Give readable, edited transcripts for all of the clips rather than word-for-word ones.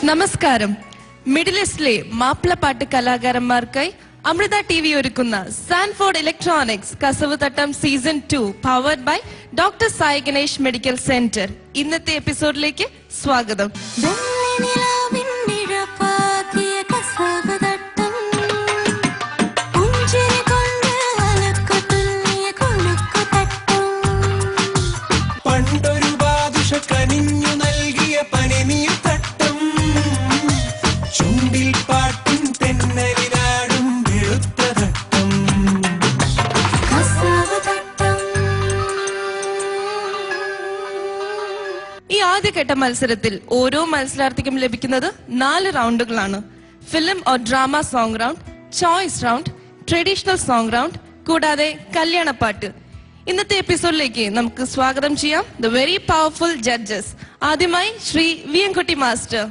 നമസ്കാരം. മിഡിൽ ഈസ്റ്റിലെ മാപ്പിളപ്പാട്ട് കലാകാരന്മാർക്കായി അമൃത ടി.വി. ഒരുക്കുന്ന Sanford electronics Kasavu Thattam season 2 powered by doctor Sai Ganesh medical centre. ഇന്നത്തെ എപ്പിസോഡിലേക്ക് സ്വാഗതം. ഈ ആദ്യഘട്ട മത്സരത്തിൽ ഓരോ മത്സരാർത്ഥിക്കും ലഭിക്കുന്നത് 4 റൗണ്ടുകളാണ്. Film or drama song round, choice round, traditional song round, കൂടാതെ കല്യാണപ്പാട്ട്. ഇന്നത്തെ എപ്പിസോഡിലേക്ക് നമുക്ക് സ്വാഗതം ചെയ്യാം ദ വെരി പവർഫുൾ ജഡ്ജസ്. ആദ്യമായി Shri V N Kutty master,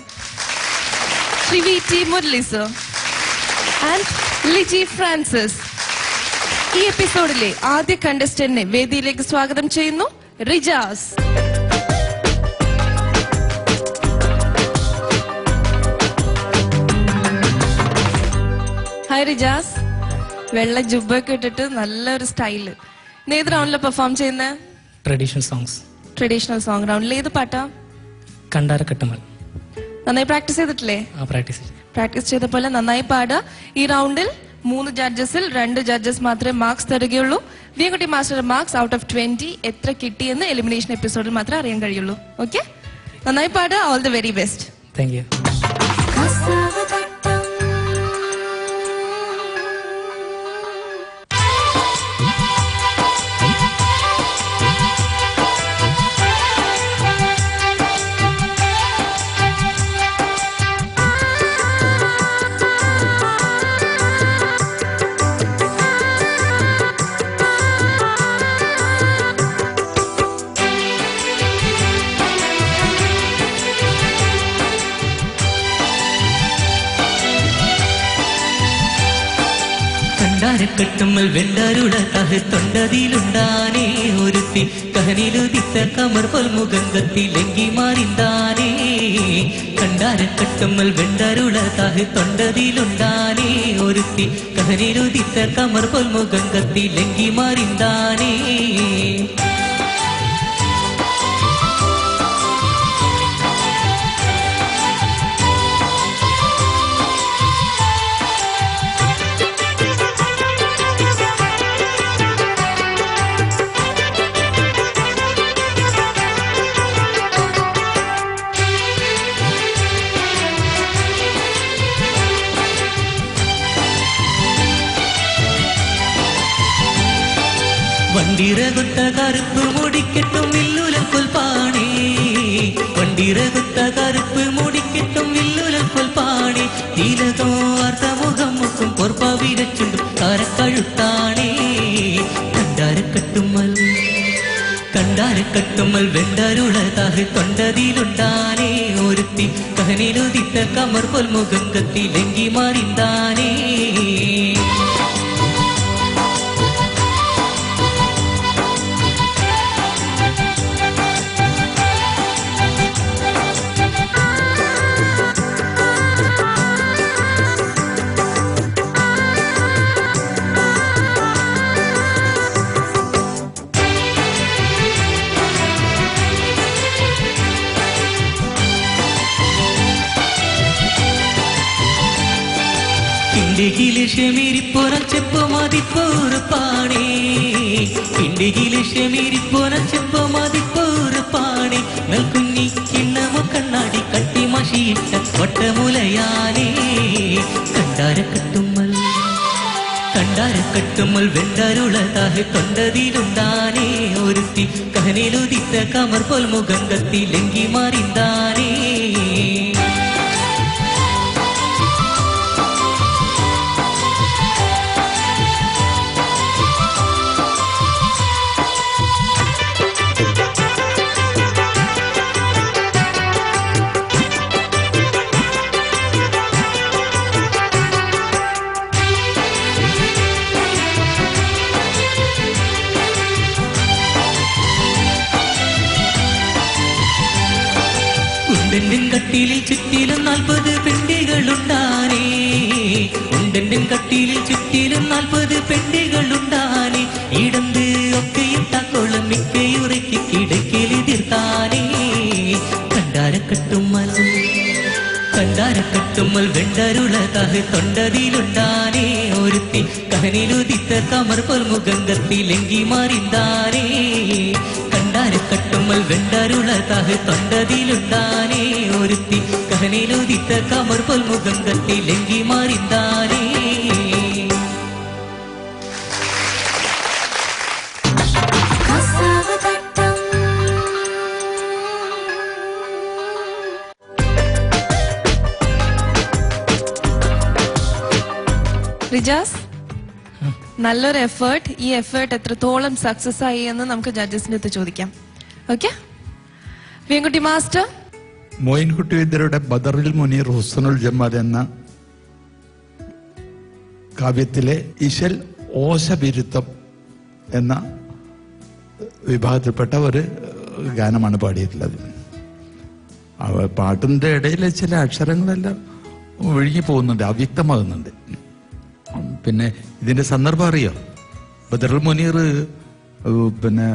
Shri V T Murali sir and Liji Francis. ഈ എപ്പിസോഡിലെ ആദ്യ കണ്ടസ്റ്റന്റിനെ വേദിയിലേക്ക് സ്വാഗതം ചെയ്യുന്നു റിജാസ്. ഹായ് റിജാസ്. വെള്ള ജുബൊക്കെ ഇട്ടിട്ട് നല്ലൊരു സ്റ്റൈല്. ഏത് റൗണ്ടില് പെർഫോം ചെയ്യുന്ന? Traditional songs. ട്രഡീഷണൽ സോങ് റൗണ്ടിൽ ഏത് പാട്ടാ? കണ്ടാരക്കട്ടമൽ. നന്നായി പ്രാക്ടീസ് ചെയ്തിട്ടില്ലേ? പ്രാക്ടീസ് ചെയ്ത പോലെ നന്നായി പാടുക. ഈ റൗണ്ടിൽ 3 ജഡ്ജസിൽ 2 ജഡ്ജസ് മാത്രമേ മാർക്സ് തരികയുള്ളൂ. Viyankutty master marks out of 20 എത്ര കിട്ടിയെന്ന് എലിമിനേഷൻ എപ്പിസോഡിൽ മാത്രമേ അറിയാൻ കഴിയുള്ളൂ. ഓക്കെ, നന്നായി പാടുക. All the very best. Thank you. കെട്ടുമ്മൽ വെണ്ടരുള തഹ് തൊണ്ടതിലുണ്ടാനേ ഒരുത്തി കഹനിലുദിത്ത കമർ പൊൽമുഖത്തിലെങ്കി മാറിന്താനേ. കണ്ടാരക്കെട്ടുമ്മൽ വെണ്ടരുള തഹ് തൊണ്ടതിലുണ്ടാനേ ഒരുത്തി കഹനിലുദിത്ത കമർ പൊൽമുഖത്തിലെങ്കി മാറിന്താനേ. വണ്ടിരകുത്ത കറുപ്പ് മുടിക്കെട്ടും വില്ലുലൽ കൊൽപ്പാണി, വണ്ടിരകുത്ത കറുപ്പ് മുടിക്കെട്ടും വില്ലുലൽ കൊൽപ്പാണി. തിലകോ അർദ്ധമുഖം മുക്കും പൊർപ്പ വിരച്ചുണ്ടും കാരക്കഴുത്താണേ. കണ്ടാരക്കട്ടുമ്മൽ വെണ്ടരുളതാഹ് തൊണ്ടതിലുണ്ടാനേ ഒരുത്തി കഹനിലുദിത്ത കമർ പൊൽമുഖം കത്തിലെങ്കി മാറിന്താനേ. ിരിപ്പുറച്ചെപ്പമതിപ്പൂറുപ്പാണേ, പിണ്ടിയിലിഷമിരിപ്പുറച്ചെപ്പമതിപ്പൂറുപ്പാണേ. നൽകുഞ്ഞി കിണ്ണമ കണ്ണാടി കട്ടി മഷിയിട്ട വട്ടമുലയാനേ. കണ്ടാരക്കട്ടുമ്മൽ വെണ്ടരുളതാഹ് തൊണ്ടതിലുണ്ടാനേ ഒരുത്തി കഹനിലുദിത്ത കമർ പൊൽമുഖം കത്തിലെങ്കി മാറിന്താനേ. കുണ്ടൻ കട്ടിലിൽ പെണ്ണുകളുണ്ടാനേ ഉണ്ടെന്റെ കട്ടിലിൽ ചുറ്റിലും 40 പെണ്ണുകളുണ്ടാനേ ഇടന്ത് ഒക്കെയും താക്കോളം മിക്കയുറയ്ക്ക് കിടക്കിലെതിർത്താനേ കണ്ടാരക്കട്ടുമ്മൽ വെണ്ടരുളതാഹ് തൊണ്ടതിലുണ്ടാനേ ഒരുത്തി കഹനിലുദിത്ത കമർ പോൽ മുഖങ്കത്തിലെങ്കി മാറിന്താനേ കണ്ടാരക്കട്ടുമ്മൽ വെണ്ടരുളതാഹ് തൊണ്ടതിലുണ്ടാനേ ഒരുത്തി കഹനിലുദിത്ത കമർ പോൽ മുഖങ്കത്തിലെങ്കി മാറിന്താനേ റിജാസ്, നല്ലൊരു എഫേർട്ട്. ഈ എഫേർട്ട് എത്രത്തോളം സക്സസ് ആയി എന്ന് നമുക്ക് ജഡ്ജസിന്റെ അടുത്ത് ചോദിക്കാം. Okay, Veenkutty master. മോയിൻകുട്ടി വിദ്യരുടെ ബദറിൽ മുനീർ ഹുസ്നുൽ ജമാൽ എന്ന കാവ്യത്തിലെ ഇശൽ ഓശബിരുത്തം എന്ന വിഭാഗത്തിൽപ്പെട്ട ഒരു ഗാനമാണ് പാടിയിട്ടുള്ളത്. പാട്ടിന്റെ ഇടയിൽ ചില അക്ഷരങ്ങളെല്ലാം ഒഴുകി പോകുന്നുണ്ട്, അവ്യക്തമാകുന്നുണ്ട്. പിന്നെ ഇതിന്റെ സന്ദർഭം അറിയാം. ബദറുൽ മുനീർ പിന്നെ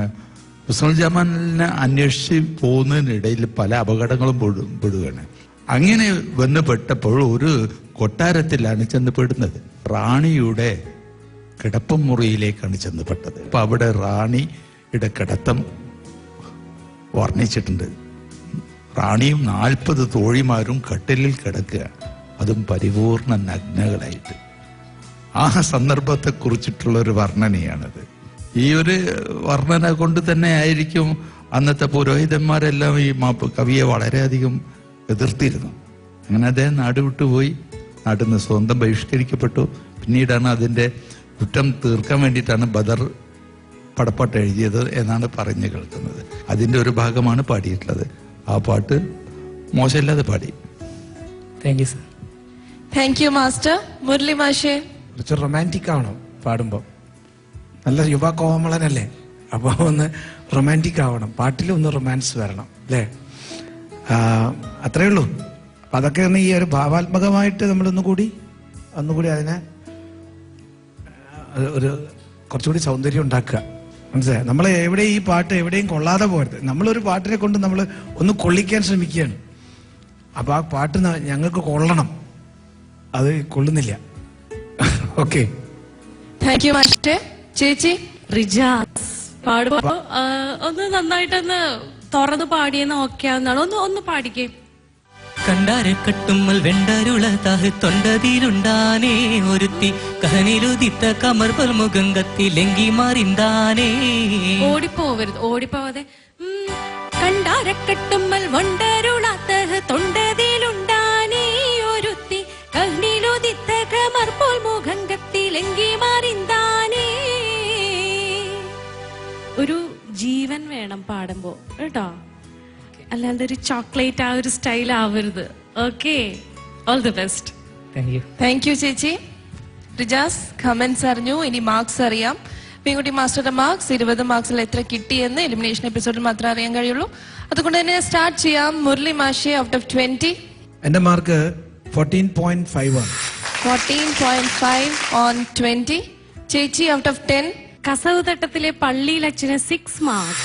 ഹുസ്നുൽ ജമാലിനെ അന്വേഷിച്ച് പോകുന്നതിനിടയിൽ പല അപകടങ്ങളും പെടുകയാണ്. അങ്ങനെ വന്ന് പെട്ടപ്പോൾ ഒരു കൊട്ടാരത്തിലാണ് ചെന്ന് പെടുന്നത്. റാണിയുടെ കിടപ്പുമുറിയിലേക്കാണ് ചെന്ന് പെട്ടത്. അപ്പൊ അവിടെ റാണിയുടെ കിടത്തം വർണ്ണിച്ചിട്ടുണ്ട്. റാണിയും 40 തോഴിമാരും കട്ടിലിൽ കിടക്കുക, അതും പരിപൂർണ നഗ്നകളായിട്ട്. ആ സന്ദർഭത്തെ കുറിച്ചിട്ടുള്ള ഒരു വർണ്ണനയാണത്. ഈ ഒരു വർണ്ണന കൊണ്ട് തന്നെ ആയിരിക്കും അന്നത്തെ പുരോഹിതന്മാരെല്ലാം ഈ കവിയെ വളരെയധികം എതിർത്തിരുന്നു. അങ്ങനെ അദ്ദേഹം നാട് വിട്ടുപോയി, നാട്ടിൽ നിന്ന് സ്വന്തം ബഹിഷ്കരിക്കപ്പെട്ടു. പിന്നീടാണ് അതിന്റെ കുറ്റം തീർക്കാൻ വേണ്ടിയിട്ടാണ് ബദർ പടപ്പാട്ട് എഴുതിയത് എന്നാണ് പറഞ്ഞു കേൾക്കുന്നത്. അതിന്റെ ഒരു ഭാഗമാണ് പാടിയിട്ടുള്ളത്. ആ പാട്ട് മോശമില്ലാതെ പാടി. Thank you sir. Thank you master. Murali മാഷേ, കുറച്ച് റൊമാൻറ്റിക് ആവണം പാടുമ്പോൾ. നല്ല യുവ കോമളനല്ലേ, അപ്പോൾ ഒന്ന് റൊമാൻറ്റിക് ആവണം, പാട്ടിൽ ഒന്ന് റൊമാൻസ് വരണം അല്ലേ? അത്രയേ ഉള്ളൂ. അപ്പം അതൊക്കെ ഒന്ന് ഈ ഒരു ഭാവാത്മകമായിട്ട് നമ്മളൊന്നുകൂടി അതിനെ ഒരു കുറച്ചുകൂടി സൗന്ദര്യം ഉണ്ടാക്കുക. മനസ്സിലായി? നമ്മൾ എവിടെ ഈ പാട്ട് എവിടെയും കൊള്ളാതെ പോകരുത്. നമ്മളൊരു പാട്ടിനെ കൊണ്ട് നമ്മൾ ഒന്ന് കൊള്ളിക്കാൻ ശ്രമിക്കുകയാണ്. അപ്പം ആ പാട്ട് ഞങ്ങൾക്ക് കൊള്ളണം, അത് കൊള്ളുന്നില്ല. Okay, thank you master. ചേച്ചി റിജാസ് പാടുമ്പോ ഒന്ന് നന്നായിട്ടൊന്ന് തുറന്ന് പാടിയെന്ന് ഓക്കെ ആവുന്നതാണ്. ഒന്ന് പാടിക്കേ. കണ്ടാരക്കട്ടുമ്മൽ വെണ്ടരുളതാഹ് തൊണ്ടതിലുണ്ടാനേ ഒരുത്തി കഹനിലുദിത്ത കമർ പോൽ മുഖങ്കത്തിലെങ്കി മാറിന്താനേ ഓടിപ്പോവാതെ കണ്ടാരക്കട്ടുമ്മൽ വണ്ടരുളാത്തഹ് തൊണ്ടതിലുണ്ടാനേ ഒരുത്തി കഹനിലുദിത്ത കമർ പോൽ മുഖങ്കത്തിലെങ്കി മാറിന്താനേ. ഒരു ജീവൻ വേണം പാടുമ്പോ കേട്ടോ, അല്ലാതെ ഒരു ചോക്ലേറ്റ് ആ ഒരു സ്റ്റൈൽ ആവരുത്. Okay, all the best. Thank U. Thank you ചേച്ചി. റിജാസ്, കമന്റ്സ് അറിഞ്ഞു, ഇനി മാർക്സ് അറിയാം. വീൻകുട്ടി മാസ്റ്ററുടെ മാർക്സ് 20 മാർക്സിൽ എത്ര കിട്ടിയെന്ന് എലിമിനേഷൻ എപ്പിസോഡിൽ മാത്രമേ അറിയാൻ കഴിയുള്ളൂ. അതുകൊണ്ട് തന്നെ സ്റ്റാർട്ട് ചെയ്യാം. മുരളി മാഷെ, ഔട്ട് ഓഫ് 20 എന്റെ മാർക്ക് 14.5 ആണ്. 14.5 on 20. ചേച്ചി, ഔട്ട് ഓഫ് 10. കസവ് തട്ടത്തിലെ പള്ളിയിൽ അച്ഛന് 6 mark.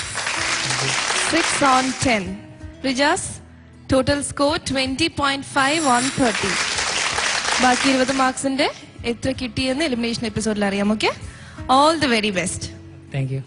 6 on 10. Rijas, total score 20.5 on 30. ബാക്കി 20 മാർക്സിന്റെ എത്ര കിട്ടിയെന്ന് എലിമിനേഷൻ എപ്പിസോഡിൽ അറിയാം. Okay, all the very best. Thank U.